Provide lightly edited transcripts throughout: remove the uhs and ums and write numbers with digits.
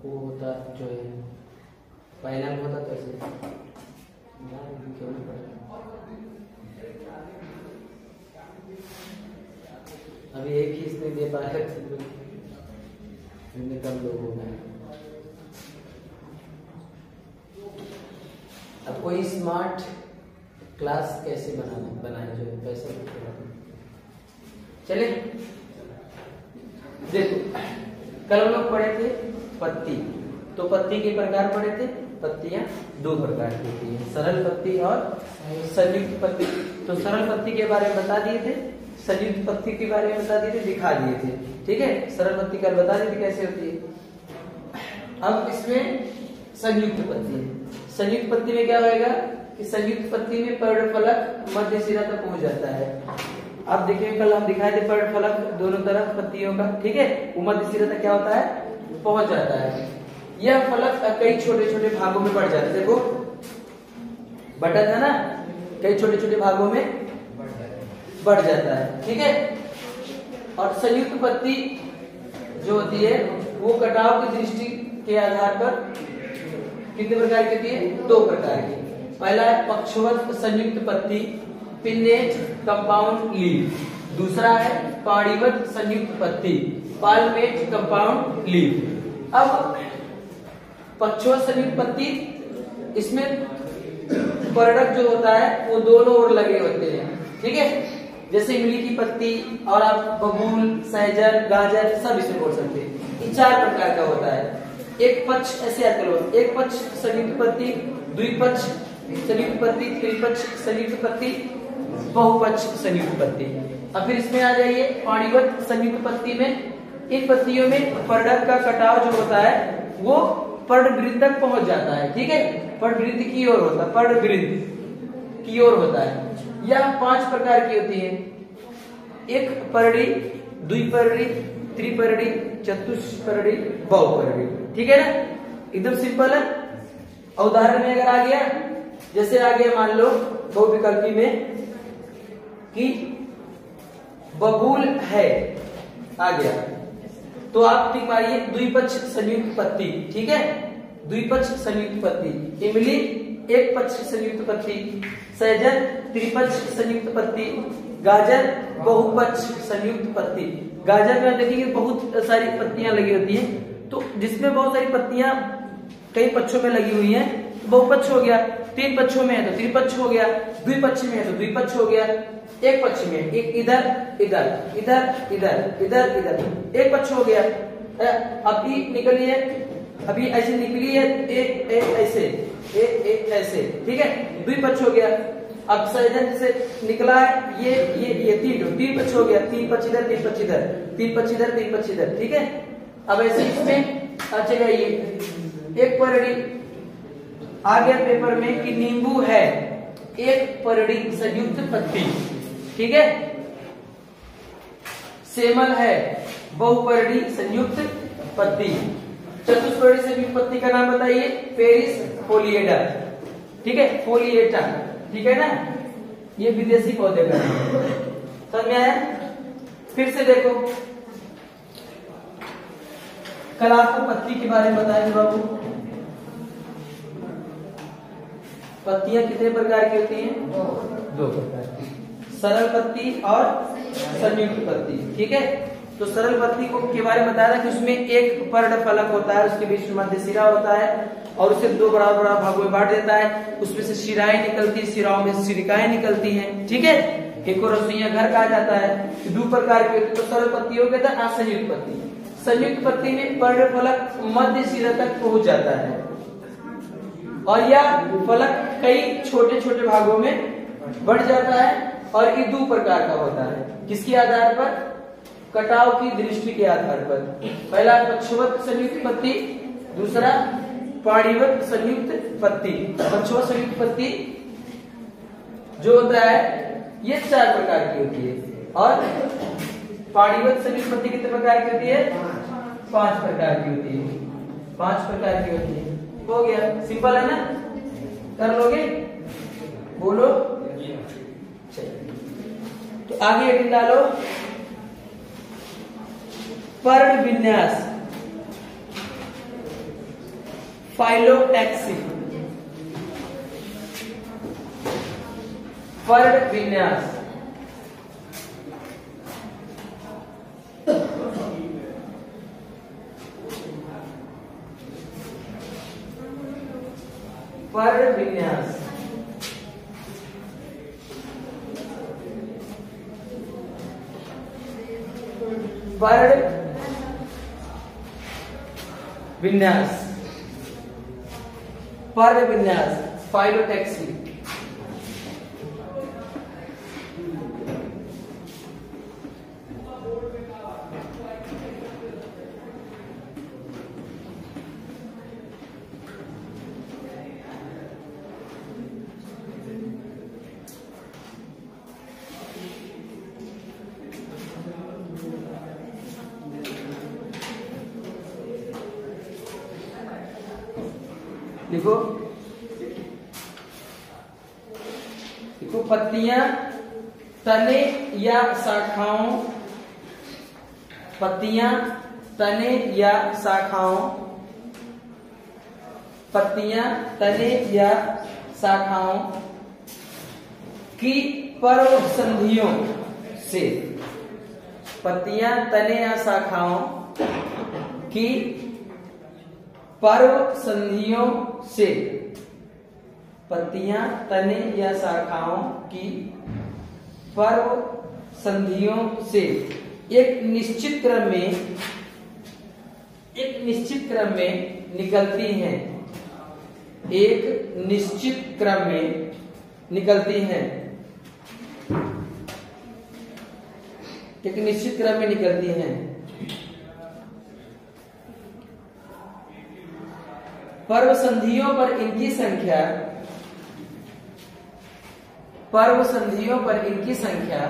वो होता जो है फाइनल होता तो ऐसे क्यों नहीं पढ़ा। अभी एक ही इसने दे पाया कम लोगों में। अब कोई स्मार्ट क्लास कैसे बनाए जो पैसा चले। देखो कल हम लोग पढ़े थे पत्ती, तो पत्ती के प्रकार पढ़े थे। पत्तियां दो प्रकार की होती है, सरल पत्ती और संयुक्त पत्ती। तो सरल पत्ती के बारे में बता दिए थे, संयुक्त पत्ती के बारे में बता दिए थे, दिखा दिए थे। ठीक है, सरल पत्ती कल बता दी थी कैसे होती है। अब इसमें संयुक्त पत्ती है। संयुक्त पत्ती में क्या होगा कि संयुक्त पत्ती में पर्णफलक मध्य सिरा तक पहुंच जाता है। अब देखिए कल हम दिखाए थे पर्णफलक दोनों तरफ पत्तियों का, ठीक है, वो मध्य सिरा तक क्या होता है पहुंच जाता है। यह फलक कई छोटे छोटे भागों में बढ़ जाता है। देखो बटा था ना, कई छोटे छोटे भागों में बढ़ जाता है। ठीक है, और संयुक्त पत्ती जो होती है वो कटाव की दृष्टि के आधार पर कितने प्रकार की होती है, दो प्रकार की। पहला है पक्षवत संयुक्त पत्ती, पिन्नेट कंपाउंड लीफ। दूसरा है पाणिवत संयुक्त पत्ती, पाल्मेट कंपाउंड लीफ। अब पक्षवत संयुक्त पत्ती, इसमें पर्णक जो होता है वो दोनों ओर लगे होते हैं। ठीक है, जैसे इमली की पत्ती और आप बबूल, सहजन, गाजर सब इसे बोल सकते हैं। ये चार प्रकार का होता है। एक पक्ष ऐसे याद करो, एक पक्ष संयुक्त पत्ती, द्विपक्ष संयुक्त पत्ती, त्रिपक्ष संयुक्त पत्ती, बहुपक्ष संयुक्त पत्ती। अब फिर इसमें आ जाइए पाणिवत संयुक्त पत्ती में। इन पत्तियों में पर्णक का कटाव जो होता है वो पर्णवृंत तक पहुंच जाता है। ठीक है, पर्णवृंत की ओर होता है, पर्णवृंत की ओर होता है। यह 5 प्रकार की होती है, एक पर्णी, द्विपर्णी, त्रिपर्णी, चतुष्पर्णी, बहुपर्णी। ठीक है ना, एकदम सिंपल है। उदाहरण में अगर आ गया, जैसे आ गया मान लो बहुविकल्पी में कि बबूल है, आ गया तो आप टिक मारिए द्विपक्ष संयुक्त पत्ती। ठीक है, द्विपक्ष संयुक्त पत्ती। इमली एक पक्ष संयुक्त पत्ती, सहजन त्रिपक्ष संयुक्त पत्ती, गाजर बहुपक्ष संयुक्त पत्ती। गाजर में देखिए बहुत सारी पत्तियां लगी होती हैं, तो जिसमें बहुत सारी पत्तियां कई पक्षों में लगी हुई हैं तो बहुपक्ष हो गया, 3 पक्षों में है तो त्रिपक्ष हो गया, द्विपक्ष में है तो द्विपक्ष हो गया, एक पक्ष में एक इधर इधर इधर इधर इधर इधर एक पक्ष हो गया। अभी निकलिए, अभी ऐसे निकली है, एक ऐसे, एक ऐसे। ठीक है, द्विपक्ष हो गया। अब सहजन जैसे निकला है, ये 3 पक्ष हो गया, 3 पक्ष इधर, 3 पक्ष इधर, 3 पक्ष इधर, 3 पक्ष इधर। ठीक है, अब ऐसे इसमें अच्छा ये एक पर्णी आ गया पेपर में कि नींबू है, एक पर्णी संयुक्त पत्ती। ठीक है, सेमल है, बहुपर्णी संयुक्त पत्ती। चतुष्पर्णी संयुक्त पत्ती का नाम बताइए, पेरिस फोलिएडा। ठीक है, फोलिएटा। ठीक है ना, ये विदेशी पौधे का समझ में आया। फिर से देखो, कल आपको पत्ती के बारे में बताया बाबू, पत्तियां कितने प्रकार की होती हैं, 2 प्रकार की, सरल पत्ती और संयुक्त पत्ती। ठीक है, तो सरल पत्ती को के बारे में बताया था कि उसमें एक पर्णफलक होता है, उसके बीच में मध्य सिरा होता है और उसे 2 बड़ा बड़ा भागों में बांट देता है। उसमें से शिराएं निकलती है, शिराओं में सिरिकाएं निकलती हैं। ठीक है, एक और रसोईया घर कहा जाता है। 2 प्रकार की होती है, तो सरल पत्ती हो गया था, संयुक्त पत्ती। संयुक्त पत्ती में पर्णफलक मध्य सिरा तक पहुंच जाता है और यह फलक कई छोटे छोटे भागों में बढ़ जाता है और ये 2 प्रकार का होता है। किसके आधार पर, कटाव की दृष्टि के आधार पर। पहला पक्षवत संयुक्त पत्ती, दूसरा पाणिवत संयुक्त पत्ती। पक्षवत संयुक्त पत्ती जो होता है ये 4 प्रकार की होती है और पाणिवत संयुक्त पत्ती कितने प्रकार की होती है, 5 प्रकार की होती है, 5 प्रकार की होती है। हो गया, सिंपल है ना, कर लोगे, बोलो। तो आगे हेडिंग डालो, पर्ण विन्यास। फाइलोटैक्सी, पर्ण विन्यास, पर्ण विन्यास, पर्ण विन्यास, पर्ण विन्यास, फाइलोटैक्सी। लिखो, देखो पत्तियां तने या शाखाओं, पत्तियां तने या शाखाओं, पत्तियां तने या शाखाओं की पर्व संधियों से, पत्तियां तने या शाखाओं की पर्व संधियों से, पत्तियां तने या शाखाओं की पर्व संधियों से एक निश्चित क्रम में निकलती हैं, एक निश्चित क्रम में निकलती हैं, एक निश्चित क्रम में निकलती हैं। पर्व संधियों पर इनकी संख्या, पर्व संधियों पर इनकी संख्या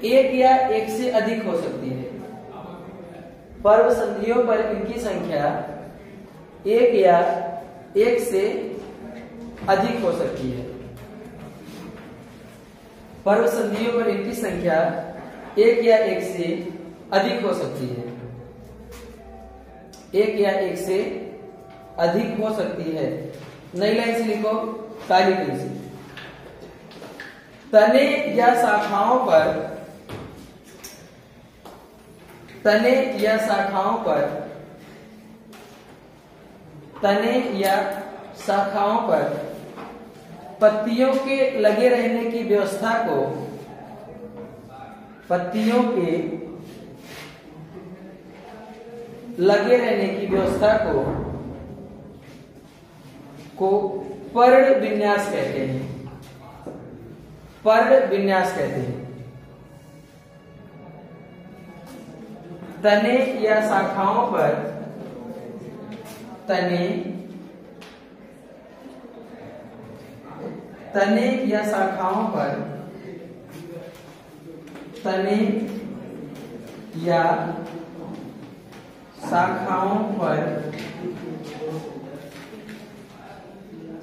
एक या एक से अधिक हो सकती है, पर्व संधियों पर इनकी संख्या एक या एक से अधिक हो सकती है, पर्व संधियों पर इनकी संख्या एक या एक से अधिक हो सकती है, एक या एक से अधिक हो सकती है। नई लाइन से लिखो, काली पेन से, तने या शाखाओं पर, तने या शाखाओं पर, तने या शाखाओं पर पत्तियों के लगे रहने की व्यवस्था को, पत्तियों के लगे रहने की व्यवस्था को पर्ण विन्यास कहते हैं, पर्ण विन्यास कहते हैं। तने या शाखाओं पर, तने या शाखाओं पर, तने या शाखाओं पर,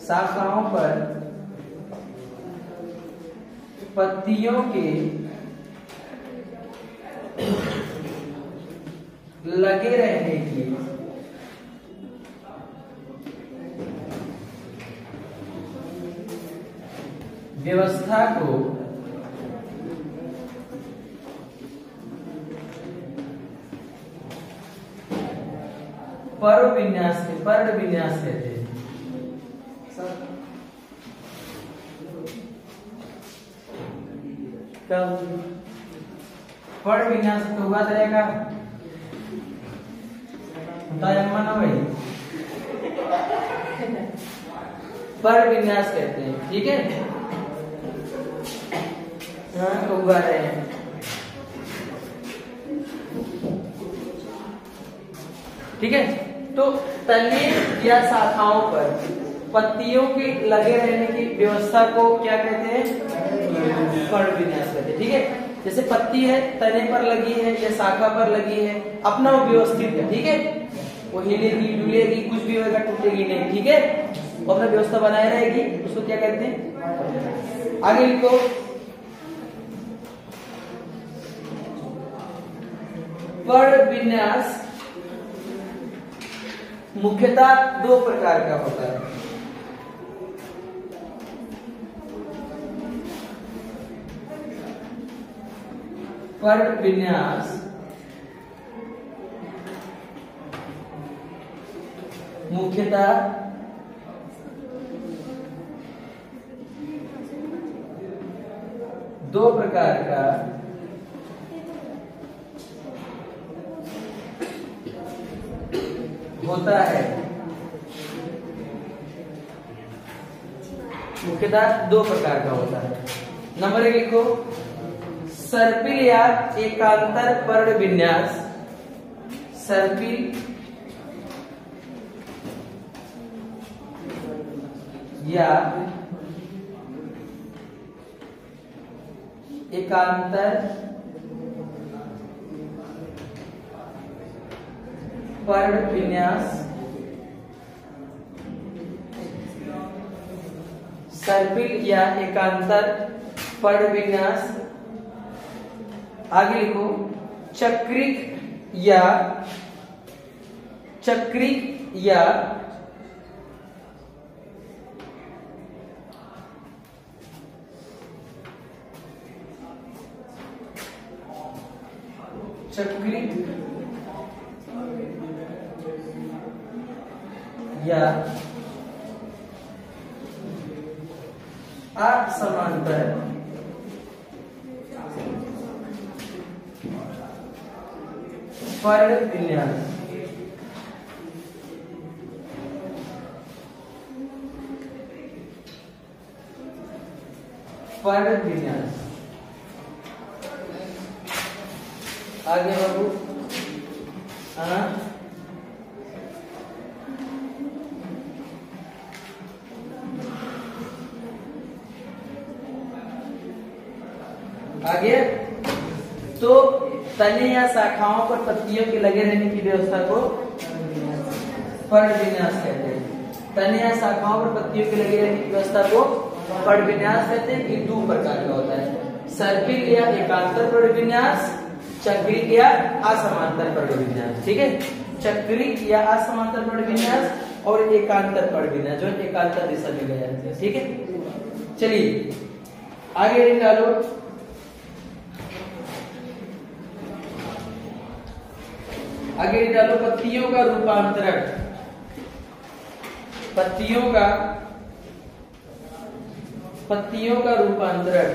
शाखाओं पर पत्तियों के लगे रहने की व्यवस्था को पर्ण विन्यास कहते हैं। पर्ण विन्यास तो हुआ रहेगा, ना भाई, पर्ण विन्यास कहते हैं, ठीक है। तो उगा रहे हैं, ठीक है। तो तने या शाखाओं पर पत्तियों के लगे रहने की व्यवस्था को क्या कहते हैं? पर्ण विन्यास कहते हैं, ठीक है। जैसे पत्ती है, तने पर लगी है या शाखा पर लगी है, अपना वो व्यवस्थित है, ठीक है। वो हिलेगी डुलेगी, कुछ भी होगा, टूटेगी नहीं, ठीक है। वो अपना व्यवस्था बनाए रहेगी, उसको क्या कहते हैं? आगे लिखो, पर्ण विन्यास मुख्यतः दो प्रकार का होता है। पर्ण विन्यास मुख्यतः दो प्रकार का होता है। मुख्यतः दो प्रकार का होता है। नंबर 1 लिखो, सर्पिल या एकांतर पर्ण विन्यास। सर्पिल या एकांतर पर्ण विन्यास। सर्पिल या एकांतर पर्ण विन्यास। आगे लिखो, चक्रिक या असमांतर पर्ण विन्यास। पर्ण विन्यास। आगे बाबू, आगे तो तने या शाखाओं पर पत्तियों के लगे रहने की व्यवस्था को पर्ण विन्यास कहते हैं। तने या शाखाओं पर पत्तियों के लगे रहने की व्यवस्था को पर्ण विन्यास कहते हैं। कि दो प्रकार का होता है, सर्पिल या एकांतर पर्ण विन्यास, चक्रिक या असमांतर पर्ण विन्यास। ठीक है, चक्रिक या असमांतर पर्ण विन्यास और एकांतर पर्ण विन्यास जो एकांतर दिशा में गया है। ठीक है, चलिए आगे निकालो। आगे निकालो पत्तियों का रूपांतरण। पत्तियों का रूपांतरण।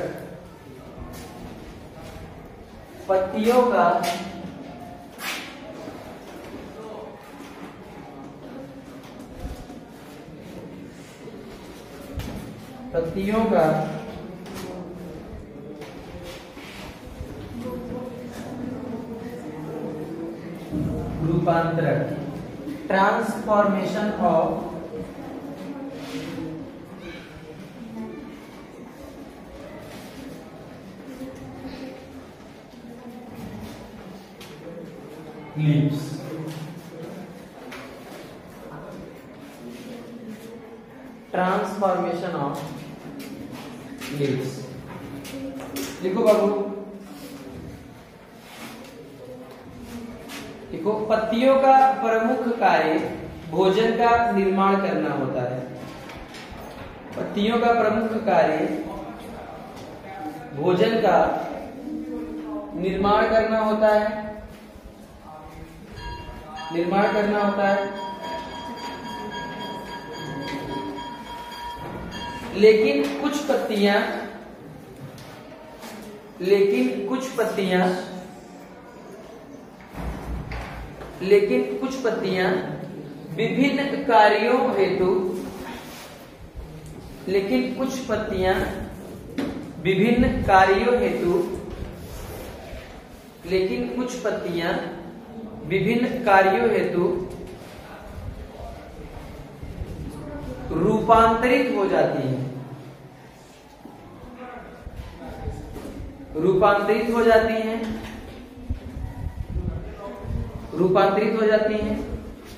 पत्तियों का रूपांतरण, transformation of leaves. Transformation of leaves लिखो बाबू। देखो, पत्तियों का प्रमुख कार्य भोजन का निर्माण करना होता है। पत्तियों का प्रमुख कार्य भोजन का निर्माण करना होता है। लेकिन कुछ पत्तियां विभिन्न कार्यों हेतु रूपांतरित हो जाती हैं।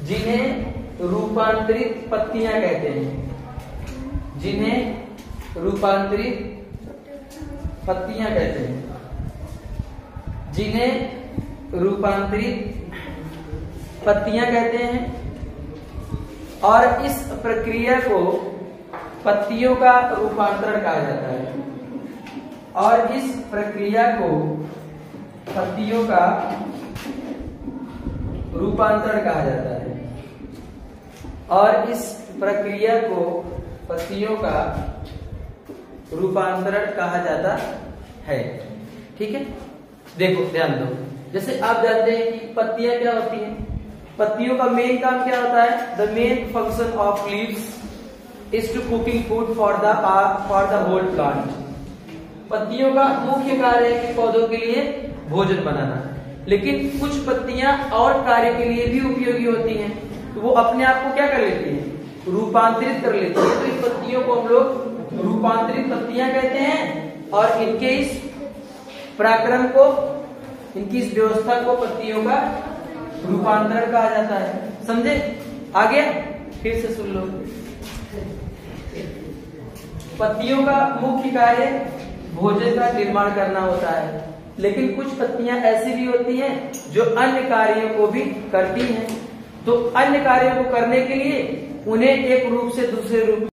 जिन्हें रूपांतरित पत्तियां कहते हैं। और इस प्रक्रिया को पत्तियों का रूपांतरण कहा जाता है। और इस प्रक्रिया को पत्तियों का रूपांतरण कहा जाता है। और इस प्रक्रिया को पत्तियों का रूपांतरण कहा जाता है। ठीक है, देखो ध्यान दो, जैसे आप जानते हैं कि पत्तियां क्या होती हैं। पत्तियों का मेन काम क्या होता है? The main function of leaves is to cooking food for the whole plant. पत्तियों का मुख्य कार्य है कि पौधों के लिए भोजन बनाना, लेकिन कुछ पत्तियां और कार्य के लिए भी उपयोगी होती हैं, तो वो अपने आप को क्या कर लेती हैं? रूपांतरित कर लेती है। तो इन पत्तियों को हम लोग रूपांतरित पत्तियां कहते हैं। और इनके इस पराक्रम को, इनकी इस व्यवस्था को पत्तियों का रूपांतरण कहा जाता है। समझे? आगे फिर से सुन लो। पत्तियों का मुख्य कार्य भोजन का निर्माण करना होता है, लेकिन कुछ पत्तियां ऐसी भी होती हैं जो अन्य कार्यों को भी करती हैं। तो अन्य कार्यों को करने के लिए उन्हें एक रूप से दूसरे रूप